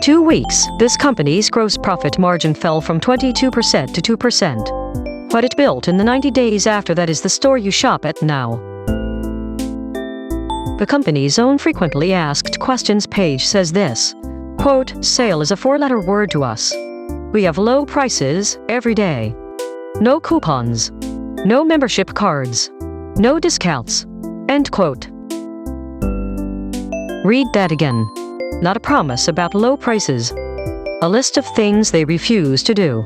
In 2 weeks, this company's gross profit margin fell from 22% to 2%. What it built in the 90 days after that is the store you shop at now. The company's own frequently asked questions page says this, quote, "Sale is a 4-letter word to us. We have low prices every day. No coupons. No membership cards. No discounts." End quote. Read that again. Not a promise about low prices. A list of things they refuse to do.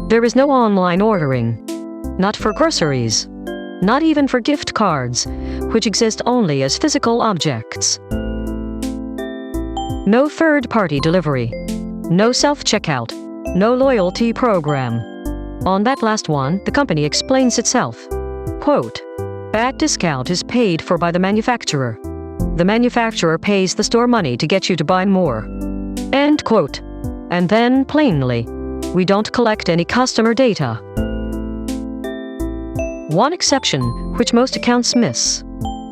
There is no online ordering. Not for groceries. Not even for gift cards, which exist only as physical objects. No third-party delivery. No self-checkout. No loyalty program. On that last one, the company explains itself. Quote, "That discount is paid for by the manufacturer. The manufacturer pays the store money to get you to buy more." End quote. And then, plainly, we don't collect any customer data. One exception, which most accounts miss.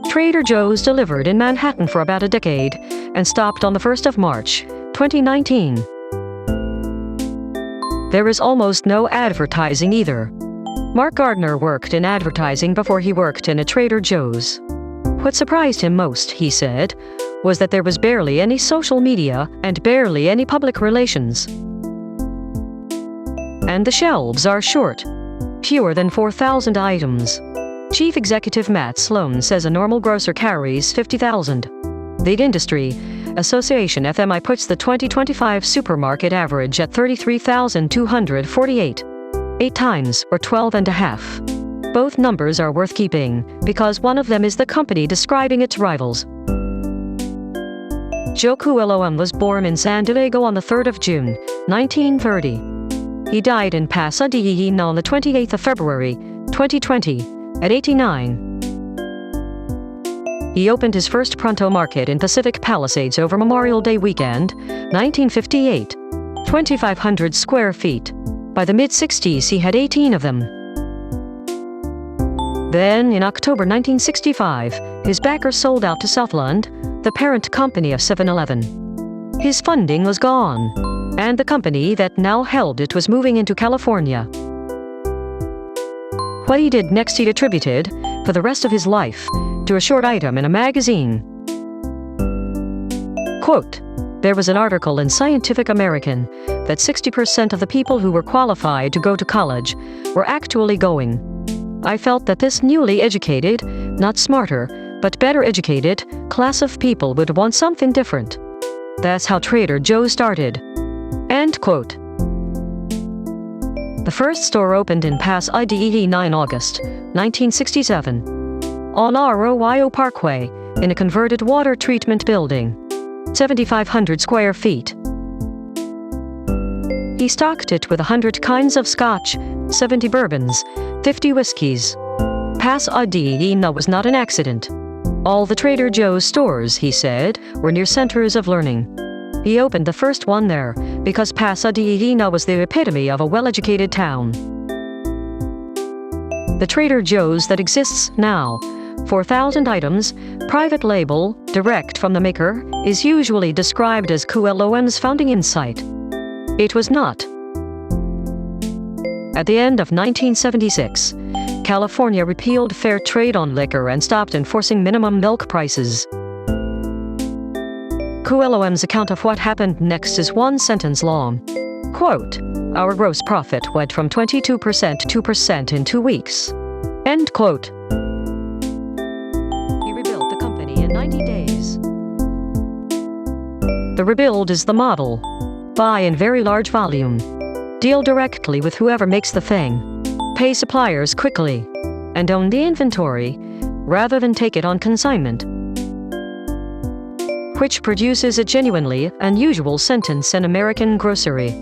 Trader Joe's delivered in Manhattan for about a decade and stopped on the 1st of March, 2019. There is almost no advertising either. Mark Gardner worked in advertising before he worked in a Trader Joe's. What surprised him most, he said, was that there was barely any social media and barely any public relations. And the shelves are short. Fewer than 4,000 items. Chief Executive Matt Sloan says a normal grocer carries 50,000. The Industry Association FMI puts the 2025 supermarket average at 33,248. 8 times, or 12.5. Both numbers are worth keeping, because one of them is the company describing its rivals. Joe Coelho was born in San Diego on the 3rd of June, 1930. He died in Pasadena on the 28th of February, 2020, at 89. He opened his first Pronto Market in Pacific Palisades over Memorial Day weekend, 1958, 2,500 square feet. By the mid-60s, he had 18 of them. Then, in October 1965, his backers sold out to Southland, the parent company of 7-Eleven. His funding was gone, and the company that now held it was moving into California. What he did next he attributed, for the rest of his life, to a short item in a magazine. Quote, "There was an article in Scientific American that 60% of the people who were qualified to go to college were actually going. I felt that this newly educated, not smarter, but better educated, class of people would want something different. That's how Trader Joe started." End quote. The first store opened in Pasadena in August 1967, on Arroyo Parkway, in a converted water treatment building, 7,500 square feet. He stocked it with 100 kinds of scotch, 70 bourbons, 50 whiskeys. Pasadena was not an accident. All the Trader Joe's stores, he said, were near centers of learning. He opened the first one there because Pasadena was the epitome of a well-educated town. The Trader Joe's that exists now, 4,000 items, private label, direct from the maker, is usually described as Coelho's founding insight. It was not. At the end of 1976, California repealed fair trade on liquor and stopped enforcing minimum milk prices. Coelho's account of what happened next is one sentence long. Quote, "Our gross profit went from 22% to 2% in 2 weeks." End quote. He rebuilt the company in 90 days. The rebuild is the model. Buy in very large volume. Deal directly with whoever makes the thing. Pay suppliers quickly. And own the inventory, rather than take it on consignment. Which produces a genuinely unusual sentence in American grocery.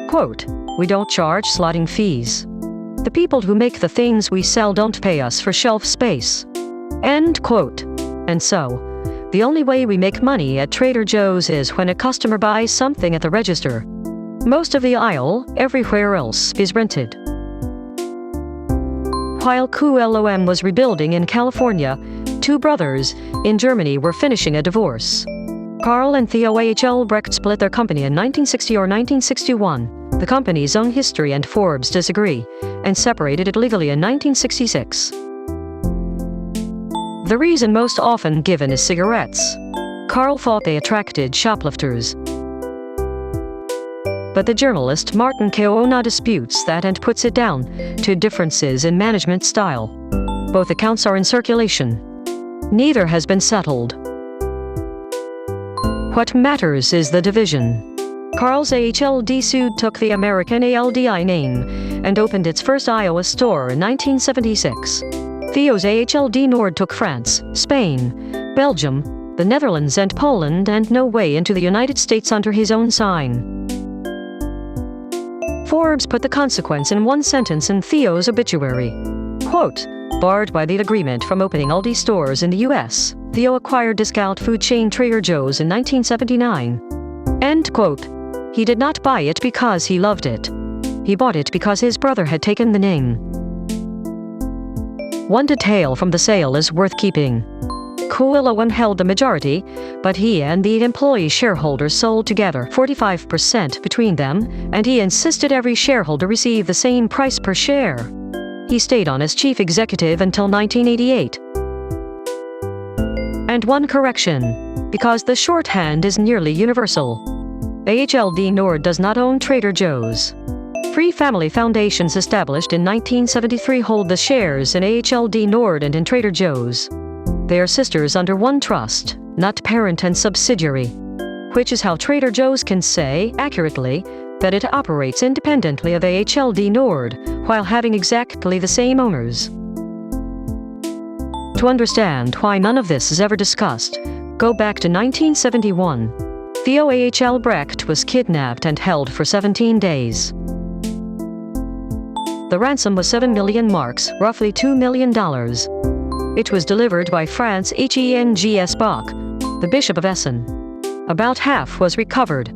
Quote, "We don't charge slotting fees. The people who make the things we sell don't pay us for shelf space." End quote. And so, the only way we make money at Trader Joe's is when a customer buys something at the register. Most of the aisle, everywhere else, is rented. While Coelho was rebuilding in California, 2 brothers in Germany were finishing a divorce. Carl and Theo A.H.L. Brecht split their company in 1960 or 1961. The company's own history and Forbes disagree, and separated it legally in 1966. The reason most often given is cigarettes. Carl thought they attracted shoplifters. But the journalist Martin Keouna disputes that and puts it down to differences in management style. Both accounts are in circulation. Neither has been settled. What matters is the division. Carl's AHLD sued took the American ALDI name and opened its first Iowa store in 1976. Theo's AHLD Nord took France, Spain, Belgium, the Netherlands and Poland and no way into the United States under his own sign. Forbes put the consequence in one sentence in Theo's obituary. Quote, barred by the agreement from opening Aldi stores in the U.S., Theo acquired discount food chain Trader Joe's in 1979. End quote. He did not buy it because he loved it. He bought it because his brother had taken the name. One detail from the sale is worth keeping. Keouna held the majority, but he and the employee shareholders sold together 45% between them, and he insisted every shareholder receive the same price per share. He stayed on as chief executive until 1988. And one correction, because the shorthand is nearly universal. AHLD Nord does not own Trader Joe's. Three family foundations established in 1973 hold the shares in AHLD Nord and in Trader Joe's. They are sisters under one trust, not parent and subsidiary, which is how Trader Joe's can say, accurately, that it operates independently of AHLD Nord, while having exactly the same owners. To understand why none of this is ever discussed, go back to 1971. Theo A.H.L. Brecht was kidnapped and held for 17 days. The ransom was 7 million marks, roughly $2 million. It was delivered by Franz Hengs Bach, the Bishop of Essen. About half was recovered.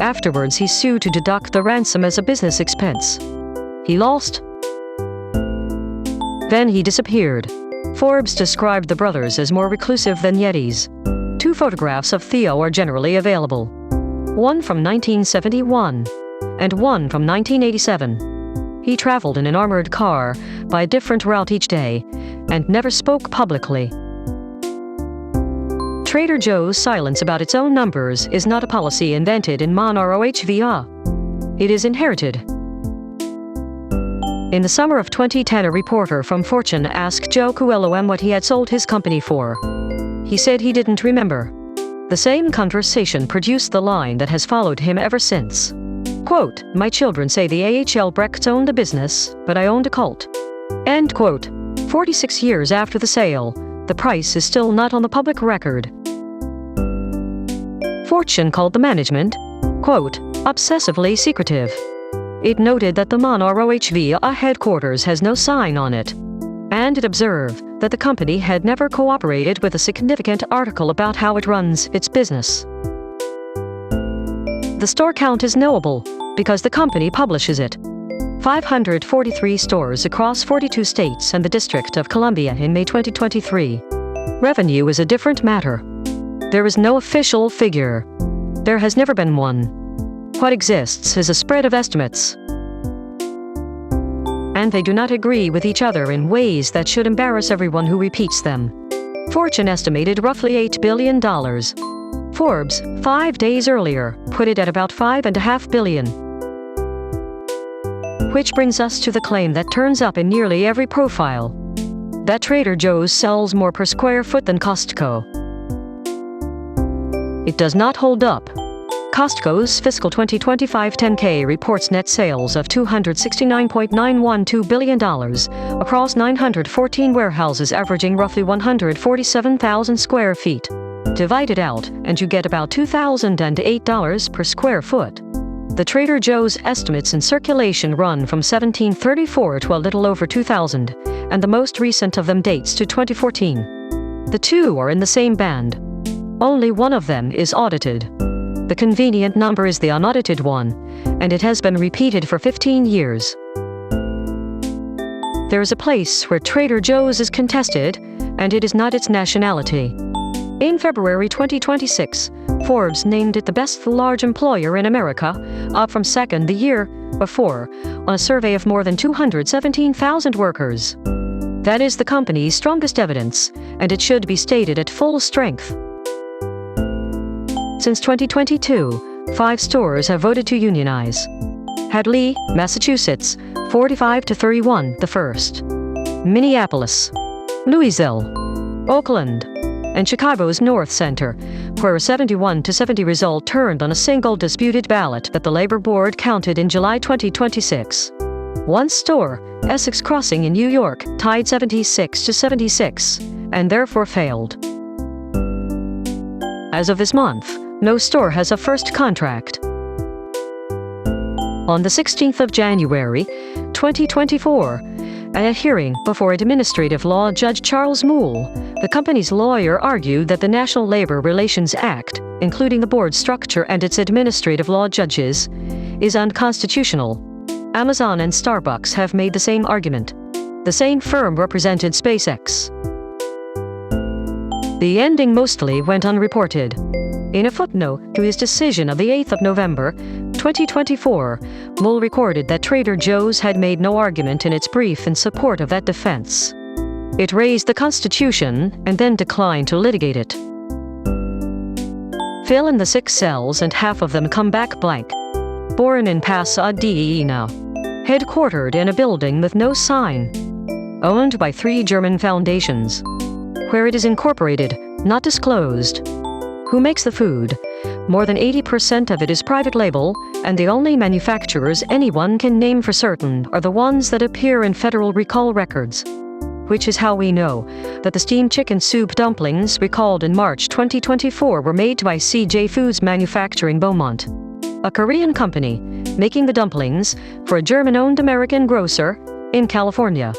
Afterwards, he sued to deduct the ransom as a business expense. He lost. Then he disappeared. Forbes described the brothers as more reclusive than Yetis. Two photographs of Theo are generally available. One from 1971 and one from 1987. He traveled in an armored car by a different route each day and never spoke publicly. Trader Joe's silence about its own numbers is not a policy invented in Mon-Rohva. It is inherited. In the summer of 2010, a reporter from Fortune asked Joe Keouna what he had sold his company for. He said he didn't remember. The same conversation produced the line that has followed him ever since. Quote, my children say the A.H.L. Brechts owned a business, but I owned a cult. End quote. 46 years after the sale, the price is still not on the public record. Fortune called the management, quote, obsessively secretive. It noted that the Mon-Rohva headquarters has no sign on it, and it observed that the company had never cooperated with a significant article about how it runs its business. The store count is knowable because the company publishes it. 543 stores across 42 states and the District of Columbia in May 2023. Revenue is a different matter. There is no official figure. There has never been one. What exists is a spread of estimates. And they do not agree with each other in ways that should embarrass everyone who repeats them. Fortune estimated roughly $8 billion. Forbes, 5 days earlier, put it at about $5.5 billion. Which brings us to the claim that turns up in nearly every profile. That Trader Joe's sells more per square foot than Costco. It does not hold up. Costco's fiscal 2025 10K reports net sales of $269.912 billion across 914 warehouses averaging roughly 147,000 square feet. Divide it out, and you get about $2,008 per square foot. The Trader Joe's estimates in circulation run from 1734 to a little over 2,000, and the most recent of them dates to 2014. The two are in the same band. Only one of them is audited. The convenient number is the unaudited one, and it has been repeated for 15 years. There is a place where Trader Joe's is contested, and it is not its nationality. In February 2026, Forbes named it the best large employer in America, up from second the year before, on a survey of more than 217,000 workers. That is the company's strongest evidence, and it should be stated at full strength. Since 2022, 5 stores have voted to unionize. Hadley, Massachusetts, 45-31, the first. Minneapolis, Louisville, Oakland, and Chicago's North Center, where a 71-70 result turned on a single disputed ballot that the Labor Board counted in July 2026. One store, Essex Crossing in New York, tied 76-76, and therefore failed. As of this month, no store has a first contract. On the 16th of January, 2024, at a hearing before Administrative Law Judge Charles Moule, the company's lawyer argued that the National Labor Relations Act, including the board structure and its administrative law judges, is unconstitutional. Amazon and Starbucks have made the same argument. The same firm represented SpaceX. The ending mostly went unreported. In a footnote to his decision of the 8th of November, 2024, Moule recorded that Trader Joe's had made no argument in its brief in support of that defense. It raised the Constitution and then declined to litigate it. Fill in the 6 cells and half of them come back blank. Born in Pasadena. Headquartered in a building with no sign. Owned by 3 German foundations. Where it is incorporated, not disclosed. Who makes the food? More than 80% of it is private label, and the only manufacturers anyone can name for certain are the ones that appear in federal recall records. Which is how we know that the steamed chicken soup dumplings recalled in March 2024 were made by CJ Foods Manufacturing Beaumont, a Korean company making the dumplings for a German-owned American grocer in California.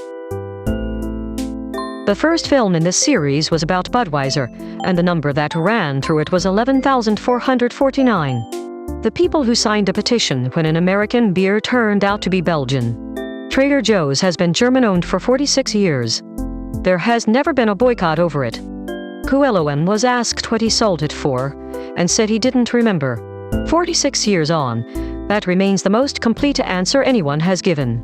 The first film in this series was about Budweiser, and the number that ran through it was 11,449. The people who signed a petition when an American beer turned out to be Belgian. Trader Joe's has been German-owned for 46 years. There has never been a boycott over it. Kueloen was asked what he sold it for, and said he didn't remember. 46 years on, that remains the most complete answer anyone has given.